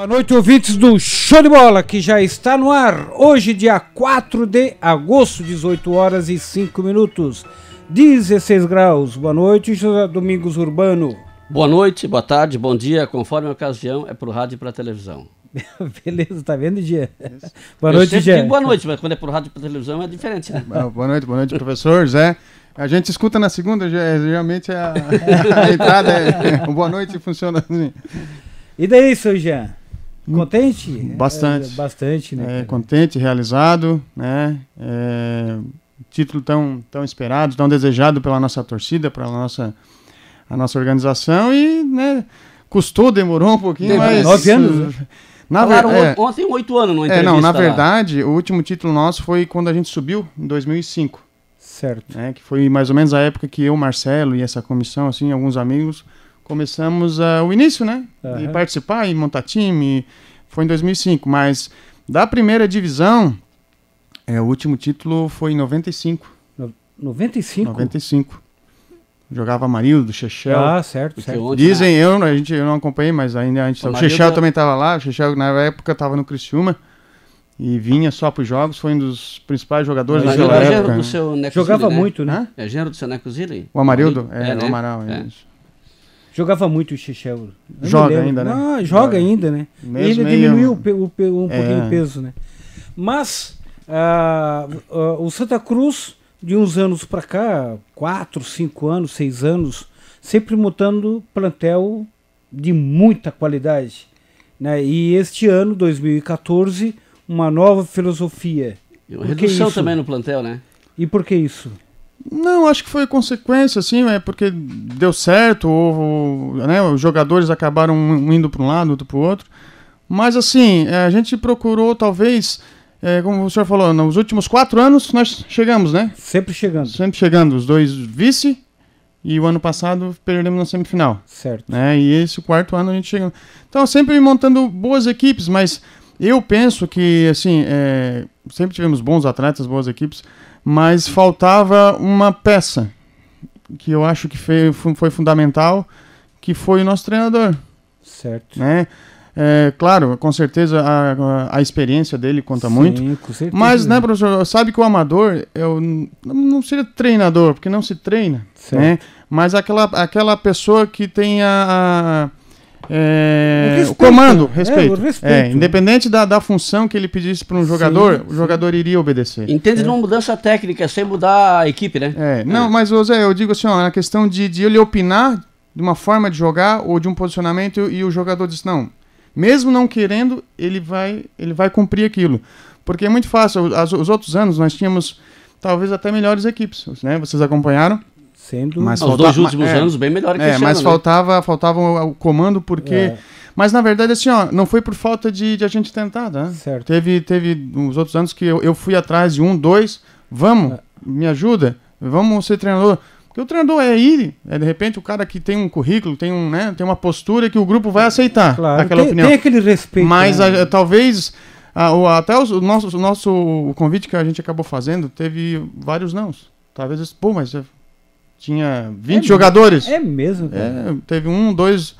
Boa noite, ouvintes do Show de Bola, que já está no ar. Hoje, dia 4 de agosto, 18 horas e 5 minutos, 16 graus. Boa noite, José Domingos Urbano. Boa noite, boa tarde, bom dia, conforme a ocasião, é pro rádio e pra televisão. Beleza, tá vendo, Gia? Boa noite, Gia. Boa noite, mas quando é pro rádio e pra televisão é diferente, né? Boa noite, professor Zé. A gente escuta na segunda, geralmente a entrada boa noite funciona assim. E daí, seu Jean? Contente? Bastante. Bastante, né? Contente, realizado, né? Título tão esperado, tão desejado pela nossa torcida, pela a nossa organização e, né, custou, demorou um pouquinho, mas... 9 anos, né? Ontem 8 anos numa entrevista. Não, na verdade, o último título nosso foi quando a gente subiu, em 2005. Certo. Né, que foi mais ou menos a época que eu, Marcelo e essa comissão, assim, alguns amigos, começamos o início, né? E participar e montar time. Foi em 2005, mas da primeira divisão, o último título foi em 95. 95? 95. Jogava Amarildo, Chechel. Ah, certo. Dizem, eu não acompanhei, mas ainda o Chechel também estava lá. O Chechel, na época, estava no Criciúma. E vinha só para os jogos, foi um dos principais jogadores daquela época. Do seu Neco Jogava Zilli, né? muito, né? É gênero do seu Neco Zilli? O Amarildo? O Amaral, isso. Jogava muito o Chechel. Joga ainda, né? Ah, joga ainda, né? Mesmo ainda diminuiu um pouquinho o peso, né? Mas o Santa Cruz, de uns anos para cá, 4, 5 anos, 6 anos, sempre montando plantel de muita qualidade, né? E este ano, 2014, uma nova filosofia. E uma redução também no plantel, né? E por que isso? Não, acho que foi consequência, assim, porque deu certo, né, os jogadores acabaram indo para um lado, outro para o outro. Mas, assim, a gente procurou, talvez, como o senhor falou, nos últimos 4 anos nós chegamos, né? Sempre chegando. Sempre chegando, os 2 vice, e o ano passado perdemos na semifinal. Certo. Né, e esse 4º ano a gente chegou. Então, sempre montando boas equipes, mas eu penso que, assim, sempre tivemos bons atletas, boas equipes, mas faltava uma peça que eu acho que foi fundamental, que foi o nosso treinador. Certo. Né? Claro, com certeza a experiência dele conta muito, com certeza. Mas, né, professor, sabe que o amador não seria treinador, porque não se treina, né? Mas aquela pessoa que tem o comando, respeito. Independente da função que ele pedisse para um jogador, o jogador iria obedecer. Entende de uma mudança técnica sem mudar a equipe, né? Não, mas, Zé, eu digo assim, na questão de ele opinar de uma forma de jogar ou de um posicionamento e o jogador diz, não, mesmo não querendo, ele vai cumprir aquilo. Porque é muito fácil, os outros anos nós tínhamos talvez até melhores equipes, né? Vocês acompanharam? Mas os 2 últimos anos bem melhor que esse ano, mas né? faltava o comando, porque... Mas, na verdade, assim, não foi por falta de a gente tentar, tá? Certo. Teve uns outros anos que eu fui atrás de 1, 2, me ajuda, vamos ser treinador. Porque o treinador de repente, o cara que tem um currículo, tem uma postura que o grupo vai aceitar, claro, aquela opinião. Tem aquele respeito. Mas, talvez, até o nosso convite que a gente acabou fazendo, teve vários nãos. Talvez, mas... Tinha 20 jogadores. É mesmo? Teve 1, 2...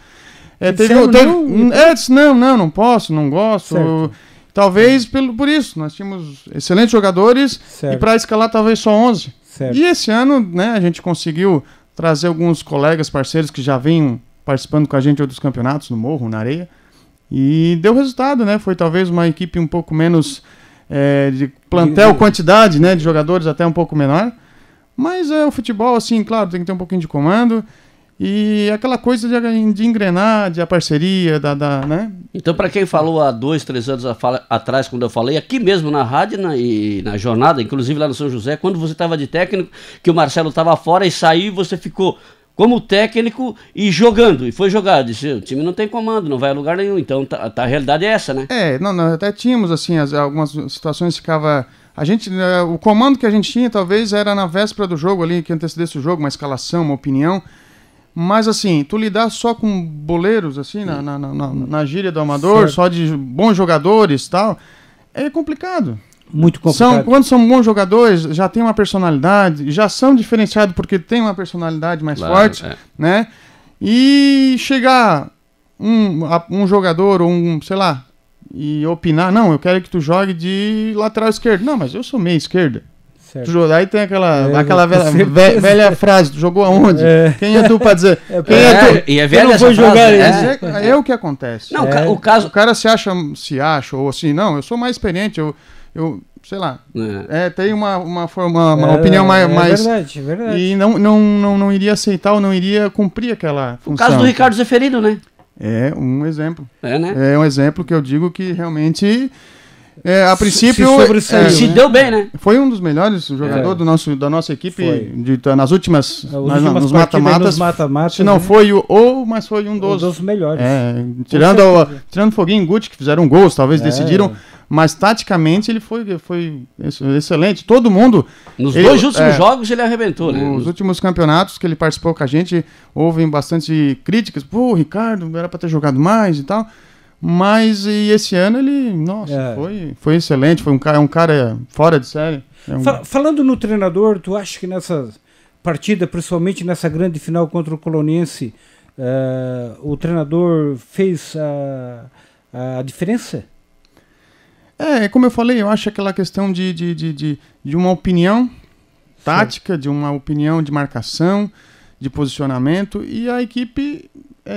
disse, não posso, não gosto. Certo. Talvez por isso. Nós tínhamos excelentes jogadores, certo, e para escalar talvez só 11. Certo. E esse ano, né, a gente conseguiu trazer alguns colegas, parceiros que já vinham participando com a gente de outros campeonatos, no Morro, na Areia. E deu resultado, né? Foi talvez uma equipe um pouco menos de plantel, quantidade, né, de jogadores até um pouco menor. Mas o futebol, assim, claro, tem que ter um pouquinho de comando e aquela coisa de engrenar, de a parceria, né? Então, para quem falou há 2, 3 anos atrás, quando eu falei, aqui mesmo na rádio e na jornada, inclusive lá no São José, quando você estava de técnico, que o Marcelo estava fora e saiu e você ficou como técnico e jogando, e foi jogar. Disse, o time não tem comando, não vai a lugar nenhum, então a realidade é essa, né? Nós até tínhamos, assim, algumas situações ficava... o comando que a gente tinha talvez era na véspera do jogo ali, que antecedesse o jogo, uma escalação, uma opinião. Mas assim, tu lidar só com boleiros, assim, na gíria do amador, certo, só de bons jogadores e tal, é complicado. Muito complicado. Quando são bons jogadores, já tem uma personalidade, já são diferenciados porque tem uma personalidade mais forte, né? E chegar um jogador ou sei lá, e opinar, não, eu quero que tu jogue de lateral esquerdo. Não, mas eu sou meia esquerda. Aí tem aquela velha frase, tu jogou aonde? Quem é tu pra dizer? Quem é tu? E é velha essa frase, é o que acontece. Não, o cara se acha, ou assim, não, eu sou mais experiente, eu sei lá, tem uma opinião mais... É verdade. E não iria aceitar ou não iria cumprir aquela função. O caso do Ricardo Zeferino, né? É um exemplo. Né? É um exemplo que eu digo que realmente... a princípio se deu bem, né? Foi um dos melhores jogadores da nossa equipe nas últimas nos mata-matas. Se não foi mas foi um dos melhores. Tirando o Foguinho e Guti, que fizeram gols, talvez decidiram, mas taticamente ele foi excelente. Todo mundo. Nos dois últimos jogos ele arrebentou, né? Nos últimos campeonatos que ele participou com a gente, houve bastante críticas. Pô, o Ricardo era para ter jogado mais e tal. Mas e esse ano ele, foi excelente, foi um cara fora de série. Falando no treinador, tu acha que nessa partida, principalmente nessa grande final contra o Coloniense, o treinador fez a diferença? Como eu falei, eu acho aquela questão de uma opinião tática, de uma opinião de marcação, de posicionamento, e a equipe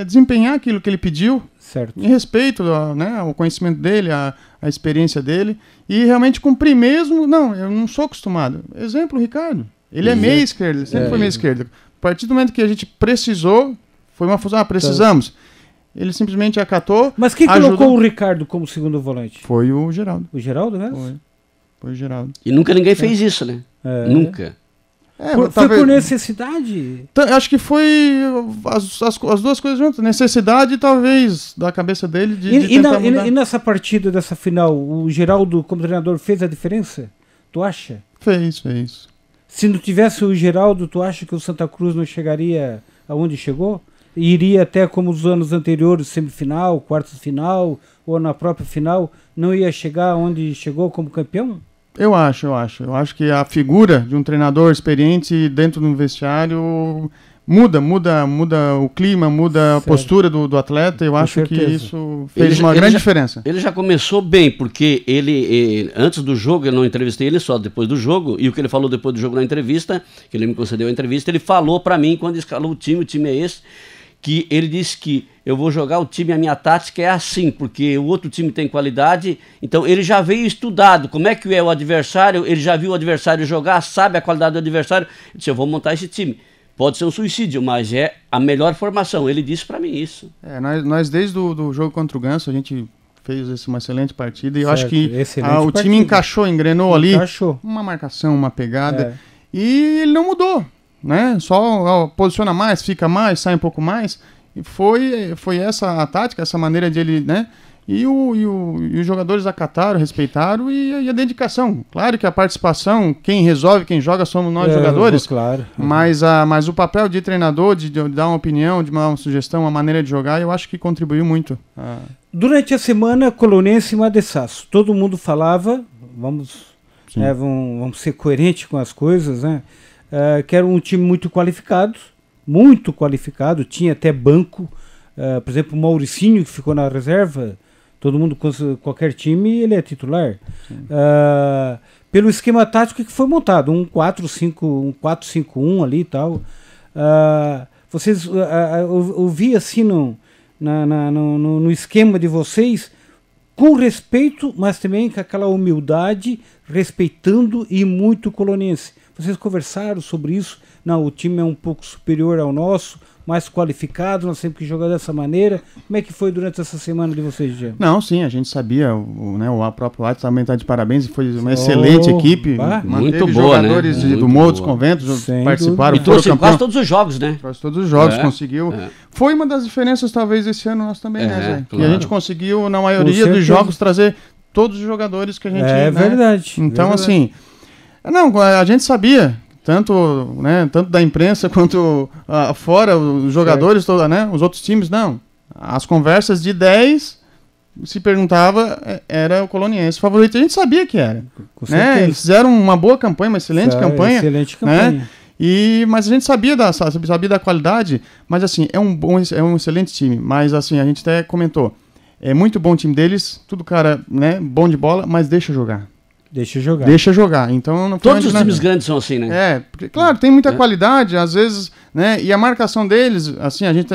desempenhar aquilo que ele pediu, certo, em respeito ao conhecimento dele, a experiência dele, e realmente cumprir mesmo. Não, eu não sou acostumado. Exemplo, o Ricardo. Ele é meia esquerda, ele sempre foi meia esquerda. A partir do momento que a gente precisou, foi uma fusão, precisamos. Ele simplesmente acatou. Mas quem colocou o Ricardo como segundo volante? Foi o Geraldo. O Geraldo mesmo? Foi o Geraldo. E nunca ninguém fez isso, né? Nunca. Foi por necessidade? Acho que foi as duas coisas juntas. Necessidade, talvez, da cabeça dele de tentar mudar. E nessa partida, dessa final, o Geraldo, como treinador, fez a diferença? Tu acha? Fez. Se não tivesse o Geraldo, tu acha que o Santa Cruz não chegaria aonde chegou? Iria até como os anos anteriores, semifinal, quartas de final, ou na própria final, não ia chegar onde chegou como campeão? Eu acho. Eu acho que a figura de um treinador experiente dentro do vestiário muda o clima, muda a postura do atleta. Eu acho que isso fez uma grande diferença. Ele já começou bem, porque ele antes do jogo, eu não entrevistei ele, só depois do jogo, e o que ele falou depois do jogo na entrevista, que ele me concedeu a entrevista, ele falou para mim, quando escalou o time é esse, que ele disse que eu vou jogar o time, a minha tática é assim, porque o outro time tem qualidade, então ele já veio estudado, como é que é o adversário, ele já viu o adversário jogar, sabe a qualidade do adversário, ele disse, eu vou montar esse time. Pode ser um suicídio, mas é a melhor formação, ele disse para mim isso. Nós desde o jogo contra o Ganso, a gente fez uma excelente partida, e eu acho que o time engrenou ali, uma marcação, uma pegada, e ele não mudou. Né? Só posiciona mais, fica mais, sai um pouco mais. E foi essa a tática, essa maneira de ele, né? E os jogadores acataram, respeitaram e a dedicação. Claro que a participação, quem resolve, quem joga somos nós jogadores. Claro. Mas o papel de treinador, de dar uma opinião, de dar uma sugestão, uma maneira de jogar, eu acho que contribuiu muito. Durante a semana, Colonense e Madessaço, todo mundo falava, vamos ser coerentes com as coisas, né? Que era um time muito qualificado, tinha até banco, por exemplo, o Mauricinho, que ficou na reserva, todo mundo, qualquer time, ele é titular. Pelo esquema tático que foi montado, um 4-5-1 ali e tal. Vocês ouvi assim no esquema de vocês, com respeito, mas também com aquela humildade, respeitando e muito coloniense. Vocês conversaram sobre isso? Não, o time é um pouco superior ao nosso, mais qualificado, nós temos que jogar dessa maneira. Como é que foi durante essa semana de vocês, Jean? Não, sim, a gente sabia, o próprio Atos também está de parabéns, foi uma excelente equipe. Muito boa, jogadores né? do Morro dos Conventos participaram. E trouxe quase todos os jogos, né? Trouxe todos os jogos, conseguiu. Foi uma das diferenças, talvez, esse ano nós também, né, Zé? Claro. E a gente conseguiu, na maioria dos jogos, trazer todos os jogadores que a gente... verdade. Então, assim... Não, a gente sabia, tanto da imprensa quanto fora, os jogadores, os outros times, não. As conversas de 10, se perguntava, era o Coloniense favorito. A gente sabia que era. Né? Eles fizeram uma boa campanha, uma excelente campanha. Excelente campanha. Né? Mas a gente sabia da qualidade, mas assim, é um excelente time. Mas assim, a gente até comentou, é muito bom o time deles, tudo cara, né, bom de bola, mas deixa jogar. Deixa jogar. Então, não todos os times grandes são assim, né? Porque, claro, tem muita qualidade, às vezes, né, e a marcação deles, assim, a gente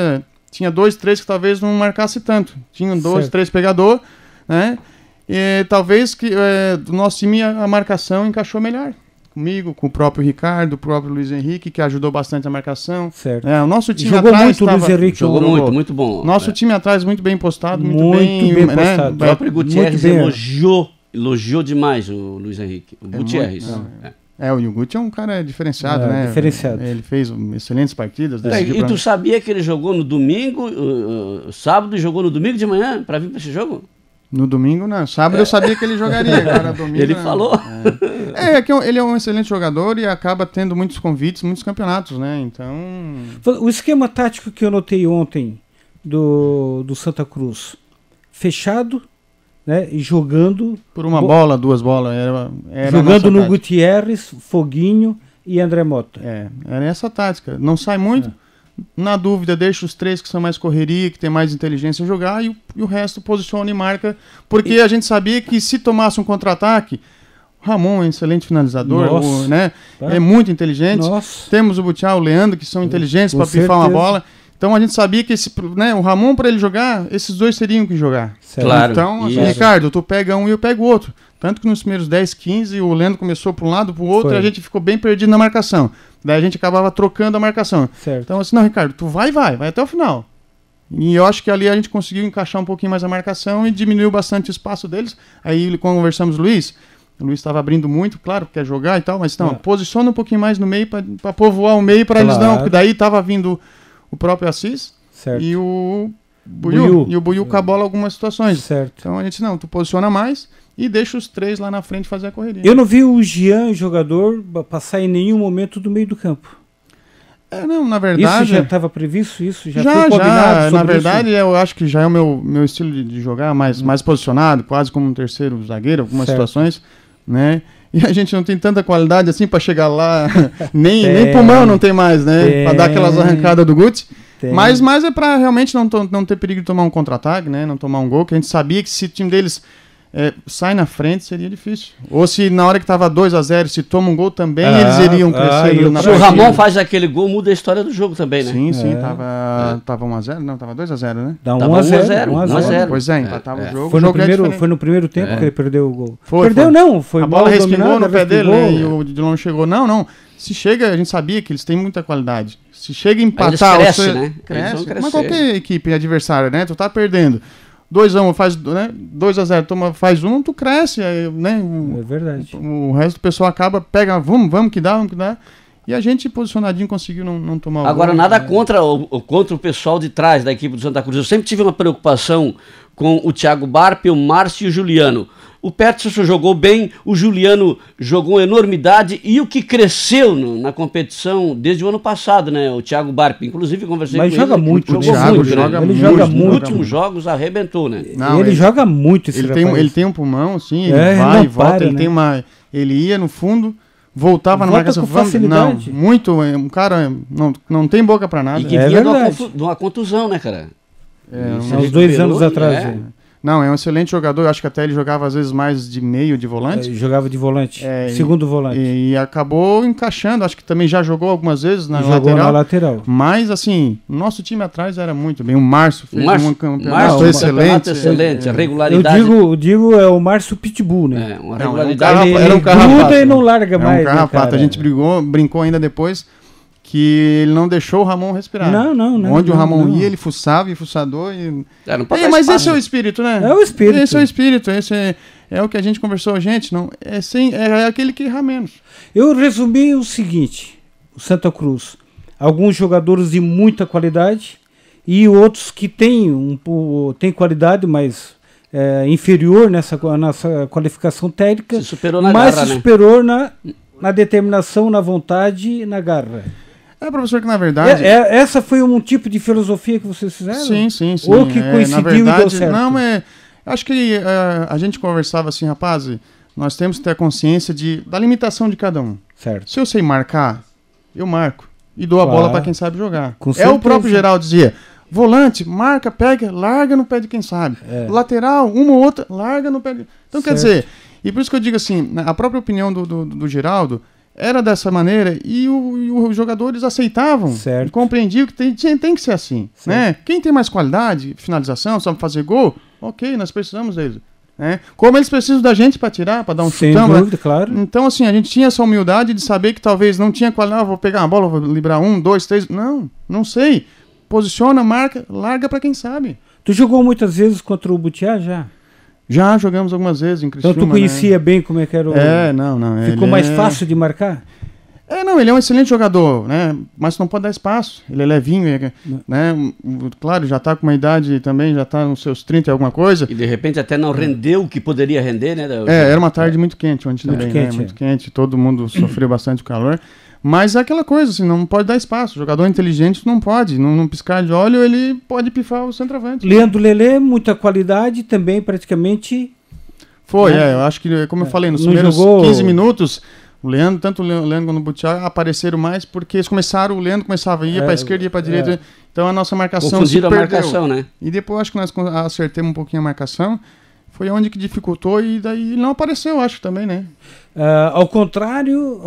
tinha 2, 3 que talvez não marcasse tanto. Tinham 2, 3 pegador, né? E talvez que do nosso time a marcação encaixou melhor. Comigo, com o próprio Ricardo, o próprio Luiz Henrique, que ajudou bastante a marcação. Certo. O nosso time jogou atrás muito, o Luiz Henrique jogou muito bom. Nosso time atrás muito bem postado, muito bem postado. O próprio Gutierrez elogiou demais o Luiz Henrique. O Gutierrez. O Guti é um cara diferenciado, né? Diferenciado. Ele fez excelentes partidas. E tu sabia que ele jogou no domingo, sábado, e jogou no domingo de manhã para vir para esse jogo? No domingo, não. Sábado eu sabia que ele jogaria, agora domingo... Ele falou. Ele é um excelente jogador e acaba tendo muitos convites, muitos campeonatos, né? Então... O esquema tático que eu notei ontem do Santa Cruz, fechado, né? E jogando... Por uma bola, 2 bolas. Era jogando no Gutierrez, Foguinho e André Mota. Era essa tática. Não sai muito... Na dúvida, deixa os 3 que são mais correria, que tem mais inteligência jogar, e o resto posiciona e marca, porque a gente sabia que se tomasse um contra-ataque, o Ramon é um excelente finalizador, né? É muito inteligente. Temos o Butiá, o Leandro, que são inteligentes para pifar uma bola. Então a gente sabia que o Ramon, para ele jogar, esses 2 teriam que jogar. Claro. Então, assim, Ricardo, tu pega um e eu pego o outro. Tanto que nos primeiros 10, 15, o Leandro começou para um lado, para o outro, e a gente ficou bem perdido na marcação. Daí a gente acabava trocando a marcação. Certo. Então, assim, não, Ricardo, tu vai até o final. E eu acho que ali a gente conseguiu encaixar um pouquinho mais a marcação e diminuiu bastante o espaço deles. Aí, quando conversamos com o Luiz estava abrindo muito, claro, quer jogar e tal, mas não, posiciona um pouquinho mais no meio para povoar o meio para eles não, porque daí estava vindo o próprio Assis e o Buiú. E o Buiú com a bola em algumas situações. Certo. Então a gente, tu posiciona mais e deixa os 3 lá na frente fazer a correria. Eu não vi o Jean, jogador, passar em nenhum momento do meio do campo. Não, na verdade... Isso já estava previsto? Isso já foi combinado? Na verdade, eu acho que já é o meu estilo de jogar mais posicionado, quase como um terceiro zagueiro, algumas situações, né? E a gente não tem tanta qualidade assim para chegar lá, nem pulmão não tem mais, né? Para dar aquelas arrancadas do Guti. Mas é para realmente não ter perigo de tomar um contra-ataque, né? Não tomar um gol, que a gente sabia que se o time deles sai na frente seria difícil. Ou se na hora que estava 2-0, se toma um gol também, eles iriam crescer. Se o Ramon faz aquele gol, muda a história do jogo também, né? Sim, tava 1-0, não, tava 2-0, né? Dá 1-0. Pois empatava o jogo. Foi no primeiro tempo que ele perdeu o gol. Foi a bola respingou no pé dele, né? E o Dilon chegou. Não. Se chega, a gente sabia que eles têm muita qualidade. Se chega a empatar... Eles crescem, né? Cresce. Mas qualquer equipe adversária, né? Tu tá perdendo. 2-1 faz, né? 2-0, faz 1, tu cresce, né? É verdade. O resto do pessoal pega, vamos que dá. E a gente, posicionadinho, conseguiu não tomar o gol. Agora, nada contra o pessoal de trás da equipe do Santa Cruz. Eu sempre tive uma preocupação com o Thiago Barpe, o Márcio e o Juliano. O Peterson jogou bem, o Juliano jogou uma enormidade, e o que cresceu na competição desde o ano passado, né? O Thiago Barpe, inclusive conversei com ele. Mas joga muito, ele joga muito. Nos últimos jogos arrebentou, né? Ele joga muito ele tem um pulmão, assim, ele vai e volta, ele ia no fundo, voltava na marcação. Facilidade. Um cara não tem boca pra nada. E que vinha de uma contusão, né, cara? Uns 2 anos atrás. Não, é um excelente jogador. Eu acho que até ele jogava às vezes mais de meio, de volante. Jogava de volante, segundo volante. E acabou encaixando. Acho que também já jogou algumas vezes na lateral. Mas, assim, nosso time atrás era muito bem. O Márcio fez um campeonato excelente. A regularidade. Eu digo é o Márcio Pitbull, né? Uma regularidade. Era um carrapato. E não larga mais. Um carrapato. A gente brincou ainda depois que ele não deixou o Ramon respirar. Não. Onde o Ramon ia, ele fuçava e fuçador. Mas esse é o espírito, né? É o espírito. Esse é o espírito. Esse é o que a gente conversou, gente. Não, é aquele que erra menos. Eu resumi o seguinte: o Santa Cruz, alguns jogadores de muita qualidade e outros que têm qualidade, mas inferior nessa qualificação técnica. Se superou na mas garra, se superou na determinação, na vontade e na garra. Professor, que na verdade... Essa foi um tipo de filosofia que vocês fizeram? Sim. Ou que coincidiu na verdade, e deu certo? Não, acho que a gente conversava assim, rapaz, nós temos que ter a consciência da limitação de cada um. Certo. Se eu sei marcar, eu marco. E dou a bola para quem sabe jogar. O próprio Geraldo dizia, volante, marca, pega, larga no pé de quem sabe. Lateral, uma ou outra, larga no pé de... Então, quer dizer, e por isso que eu digo assim, a própria opinião do Geraldo era dessa maneira e os jogadores aceitavam, e compreendiam que tem que ser assim. Né? Quem tem mais qualidade, finalização, sabe fazer gol, ok, nós precisamos deles. Né? Como eles precisam da gente para tirar, para dar um chutão. Sem dúvida, claro. Então, assim, a gente tinha essa humildade de saber que talvez não tinha qualidade, vou pegar uma bola, vou liberar 1, 2, 3. Não sei. Posiciona, marca, larga para quem sabe. Tu jogou muitas vezes contra o Butiá já? Já jogamos algumas vezes em Criciúma. Então tu conhecia bem como é que era o... não. Ficou mais fácil de marcar? Ele é um excelente jogador, né? Mas não pode dar espaço. Ele é levinho, né? Claro, já está com uma idade também, já está nos seus 30 e alguma coisa. E de repente até não rendeu o que poderia render, né? Era uma tarde muito quente ontem também, né? Muito quente, todo mundo sofreu bastante o calor. Mas é aquela coisa, assim, não pode dar espaço. O jogador inteligente não pode. Num piscar de olho, ele pode pifar o centroavante. Leandro Lelê, muita qualidade, também praticamente... Foi, eu acho que, como eu falei, nos primeiros 15 minutos... Tanto o Leandro quanto o Butiá apareceram mais porque eles começaram, o Leandro começava a ir para a esquerda e ia para a direita. Então a nossa marcação confundiram a marcação, né? E depois acho que nós acertamos um pouquinho a marcação. Foi onde que dificultou e daí ele não apareceu, acho também, né? Ao contrário,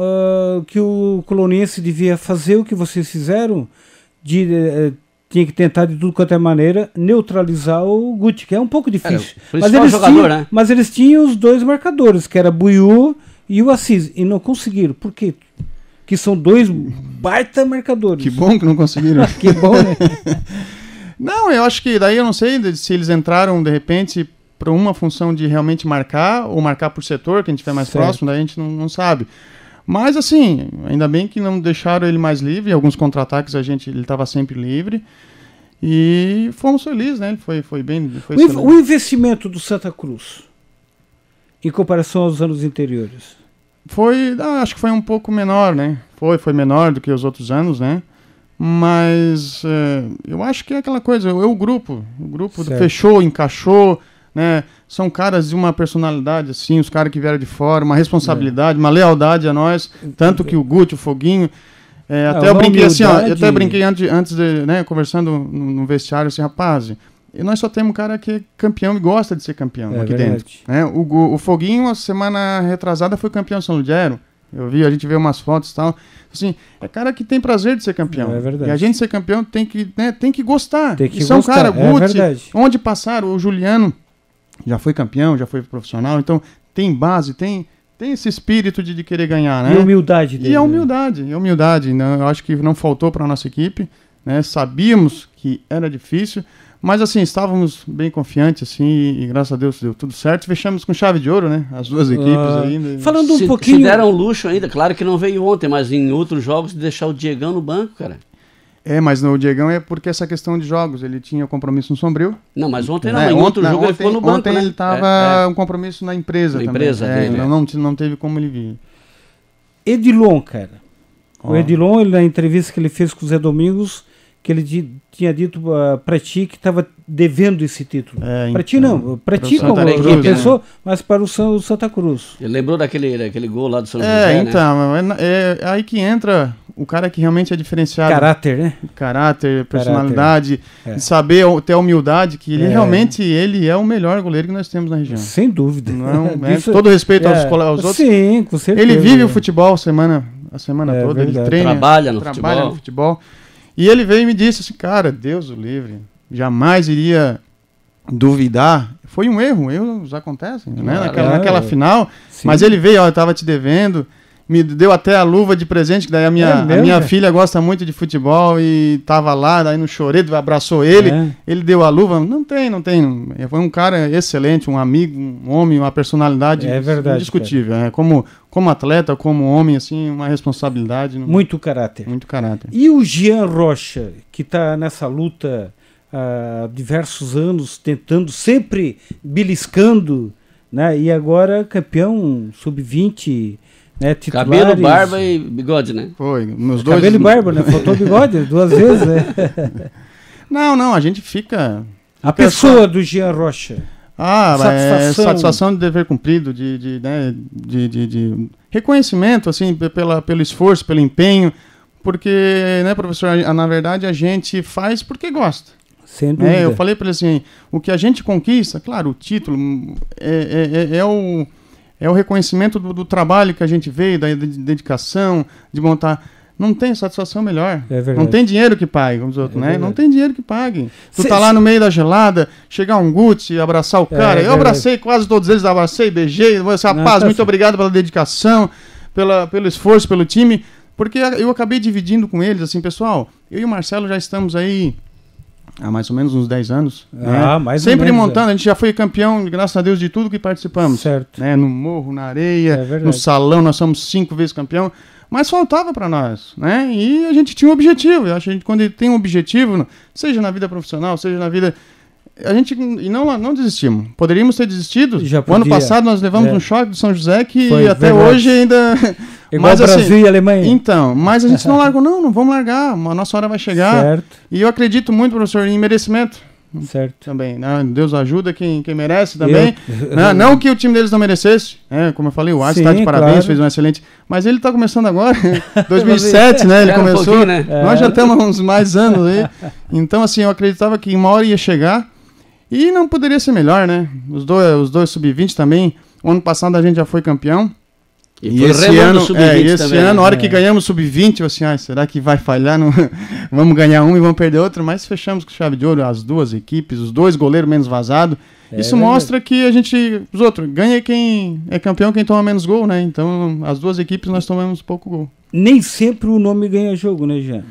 que o Coloniense devia fazer o que vocês fizeram, tinha que tentar de tudo quanto é maneira neutralizar o Guti, que é um pouco difícil. Mas eles tinham os dois marcadores, que era Buiú e o Assis, e não conseguiram. Por quê? Que são dois baita marcadores. Que bom que não conseguiram. Que bom, né? Não, eu acho que daí eu não sei se eles entraram de repente para uma função de realmente marcar ou marcar por setor, que a gente estiver mais próximo, daí a gente não sabe. Mas assim, ainda bem que não deixaram ele mais livre, alguns contra-ataques ele estava sempre livre. E fomos felizes, né? Foi bem. O investimento do Santa Cruz em comparação aos anos anteriores? Acho que foi um pouco menor, né? Foi menor do que os outros anos, né? Mas eu acho que é aquela coisa, o grupo fechou, encaixou, né? São caras de uma personalidade, assim, os caras que vieram de fora, uma responsabilidade, uma lealdade a nós, tanto que o Guti, o Foguinho, até eu brinquei assim, antes de, né, conversando no vestiário, assim, rapaz... E nós só temos um cara que é campeão e gosta de ser campeão aqui dentro. Né? O Foguinho, a semana retrasada, foi campeão em São Ludgero. A gente vê umas fotos e tal. Assim, é cara que tem prazer de ser campeão. E a gente ser campeão tem que gostar. São cara, Guti, onde passaram, o Juliano já foi campeão, já foi profissional. Então, tem base, tem esse espírito de querer ganhar. Né? E a humildade dele. E a humildade. Né? Eu acho que não faltou para a nossa equipe. Né? Sabíamos que era difícil. Mas assim, estávamos bem confiantes, assim, e graças a Deus deu tudo certo. Fechamos com chave de ouro, né? As duas equipes ainda. Falando um pouquinho... Se deram luxo ainda, claro que não veio ontem, mas em outros jogos de deixar o Diegão no banco, cara. Mas o Diegão é porque essa questão de jogos, ele tinha compromisso no Sombrio. Não, mas ontem não, em outro jogo ele ficou no banco, ontem ele estava um compromisso na empresa também. Empresa dele, não teve como ele vir. Edilon, cara. O Edilon, na entrevista que ele fez com o Zé Domingos, que ele tinha dito para ti que estava devendo esse título. Para ti não, para ti como pessoa, mas para o Santa Cruz. Ele lembrou daquele gol lá do São José, então, né? É aí que entra o cara que realmente é diferenciado. Caráter, né? Caráter, personalidade, saber ter a humildade, que ele realmente é o melhor goleiro que nós temos na região. Sem dúvida. Todo respeito aos outros. Sim, com certeza. Ele vive o futebol a semana toda, ele treina, trabalha no futebol. E ele veio e me disse assim, cara, Deus o livre, jamais iria duvidar. Foi um erro, acontecem, né? Naquela final. Sim. Mas ele veio, eu estava te devendo, me deu até a luva de presente, que daí a minha filha gosta muito de futebol e estava lá, daí no Choredo, abraçou ele, ele deu a luva. Não tem. Foi um cara excelente, um amigo, um homem, uma personalidade indiscutível. Como atleta, como homem, assim, uma responsabilidade. Muito caráter. Muito caráter. E o Jean Rocha, que está nessa luta há diversos anos, tentando, sempre beliscando, né? E agora campeão sub-20, né? Titulares. Cabelo, barba e bigode, né? Foi, meus dois. Cabelo e barba, né? Faltou bigode 2 vezes, né? Não, a gente fica... A pessoa do Jean Rocha. Satisfação de dever cumprido, de reconhecimento, assim, pelo esforço, pelo empenho, porque, né, professor, na verdade a gente faz porque gosta. Sem dúvida. Eu falei para ele assim, o que a gente conquista, claro, o título é o reconhecimento do trabalho que a gente veio, da dedicação, de montar. Não tem satisfação melhor. Não tem dinheiro que pague, como os outros, né? Não tem dinheiro que pague. Tu tá lá no meio da gelada, chegar um Guti, abraçar o cara. Eu abracei quase todos eles, abracei, beijei. Rapaz, muito obrigado pela dedicação, pelo esforço, pelo time. Porque eu acabei dividindo com eles, assim, pessoal, eu e o Marcelo já estamos aí há mais ou menos uns 10 anos. Né? Sempre montando, a gente já foi campeão, graças a Deus, de tudo que participamos. Certo. Né? No morro, na areia, no salão, nós somos 5 vezes campeão. Mas faltava para nós, né? E a gente tinha um objetivo. Eu acho que a gente, quando tem um objetivo, seja na vida profissional, seja na vida... A gente não desistimos. Poderíamos ter desistido. O ano passado nós levamos um choque do São José que até hoje ainda... Igual mas, Brasil assim, e Alemanha. Então, mas a gente não largou, não vamos largar. A nossa hora vai chegar. Certo. E eu acredito muito, professor, em merecimento. Certo. Também, né? Deus ajuda quem merece também. Não que o time deles não merecesse, como eu falei, o Ades está de parabéns, claro. Fez um excelente. Mas ele está começando agora, 2007, né? Ele começou. Né? Nós já temos uns mais anos aí. Então, assim, eu acreditava que uma hora ia chegar e não poderia ser melhor, né? Os dois sub-20 também. O ano passado a gente já foi campeão. E esse ano, na hora que ganhamos sub-20, eu assim, será que vai falhar? Não... vamos ganhar um e vamos perder outro, mas fechamos com chave de ouro as duas equipes, os dois goleiros menos vazados. Isso mostra que a gente, os outros, ganha quem é campeão, quem toma menos gol, né? Então, as duas equipes nós tomamos pouco gol. Nem sempre o nome ganha jogo, né, Jean?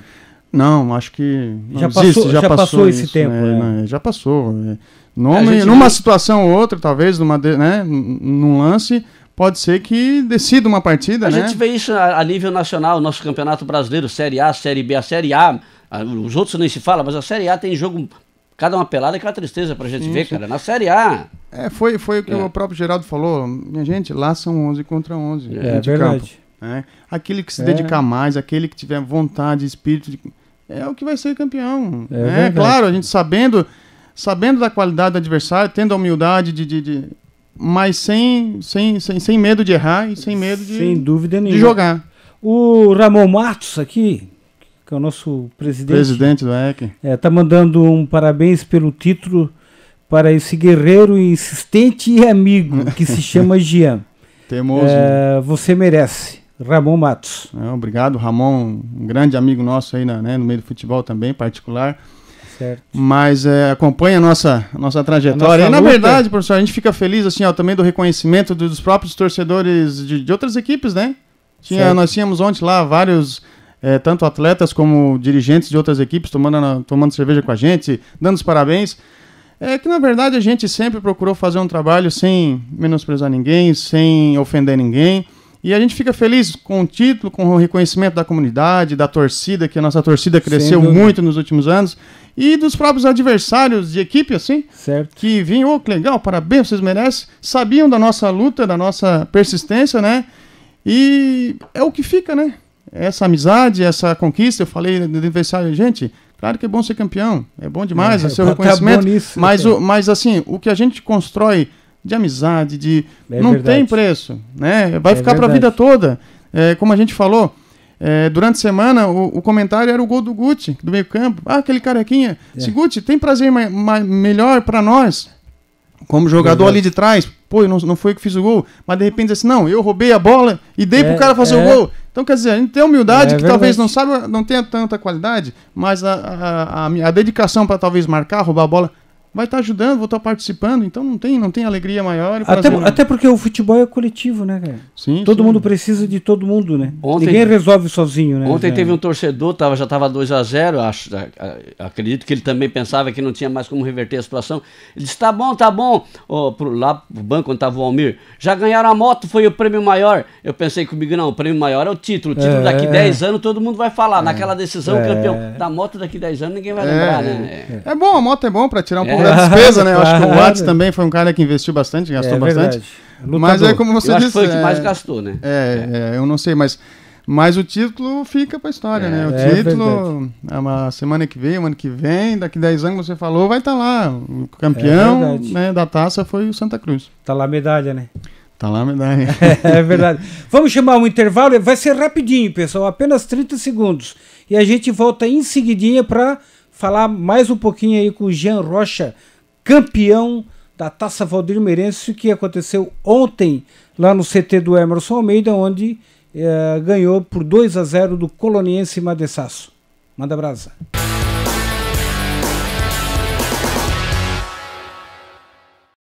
Não, acho que já passou esse tempo. Né? Já passou. Numa situação ou outra, talvez, num lance... Pode ser que decida uma partida, né? A gente vê isso a nível nacional, o nosso campeonato brasileiro, Série A, Série B, a Série A, os outros nem se fala, mas a Série A tem jogo, cada uma pelada é aquela tristeza pra gente ver, cara, na Série A. Foi o que o próprio Geraldo falou, minha gente, lá são 11 contra 11 de verdade. Campo. Aquele que se dedicar mais, aquele que tiver vontade, espírito, é o que vai ser campeão. Claro, a gente sabendo da qualidade do adversário, tendo a humildade mas sem medo de errar e sem medo sem dúvida nenhuma. De jogar. O Ramon Matos aqui, que é o nosso presidente do EC, tá mandando um parabéns pelo título para esse guerreiro insistente e amigo que se chama Jean. Teimoso. Você merece. Ramon Matos. Obrigado, Ramon, um grande amigo nosso aí no meio do futebol também, particular. Certo. Mas acompanha a nossa trajetória. E na verdade, professor, a gente fica feliz assim, também do reconhecimento dos próprios torcedores de outras equipes, né? Nós tínhamos ontem lá vários, tanto atletas como dirigentes de outras equipes tomando cerveja com a gente, dando os parabéns. Que na verdade a gente sempre procurou fazer um trabalho sem menosprezar ninguém, sem ofender ninguém. E a gente fica feliz com o título, com o reconhecimento da comunidade, da torcida, que a nossa torcida cresceu muito nos últimos anos. E dos próprios adversários de equipe, assim, certo. Que vinham, que legal, parabéns, vocês merecem. Sabiam da nossa luta, da nossa persistência, né? E é o que fica, né? Essa amizade, essa conquista, eu falei do adversário, gente, claro que é bom ser campeão, é bom demais, é seu reconhecimento. Nisso, mas assim, o que a gente constrói de amizade, não tem preço, né? Vai ficar para a vida toda. Como a gente falou, durante a semana, o comentário era o gol do Guti, do meio campo. Aquele carequinha. Se Guti, tem prazer melhor para nós, como jogador ali de trás. Pô, não foi eu que fiz o gol. Mas de repente assim, não, eu roubei a bola e dei pro cara fazer o gol. Então, quer dizer, a gente tem humildade que talvez não tenha tanta qualidade, mas a dedicação para talvez marcar, roubar a bola, vai estar ajudando, vou estar participando, então não tem alegria maior. Até porque o futebol é coletivo, né, cara? Sim, todo mundo precisa de todo mundo, né? Ninguém resolve sozinho, né? Ontem teve um torcedor, já estava 2-0, acredito que ele também pensava que não tinha mais como reverter a situação. Ele disse, tá bom, lá pro banco onde estava o Almir, já ganharam a moto, foi o prêmio maior. Eu pensei comigo, não, o prêmio maior é o título daqui 10 anos todo mundo vai falar, naquela decisão, o campeão da moto daqui 10 anos ninguém vai lembrar, né? É bom, a moto é bom para tirar um pouco da despesa, né? Eu acho que o Watts também foi um cara que investiu bastante, gastou bastante. Mas é como você disse. Foi o que mais gastou, né? Eu não sei, mas o título fica pra história, né? O título, a semana que vem, o ano que vem, daqui 10 anos você falou, vai estar lá. O campeão da taça foi o Santa Cruz. Tá lá a medalha, né? Tá lá a medalha. É verdade. Vamos chamar um intervalo, vai ser rapidinho, pessoal, apenas 30 segundos. E a gente volta em seguidinha para falar mais um pouquinho aí com o Jean Rocha, campeão da Taça Valdir Meirense, que aconteceu ontem lá no CT do Emerson Almeida, onde ganhou por 2-0 do Coloniense Madessaço. Manda brasa.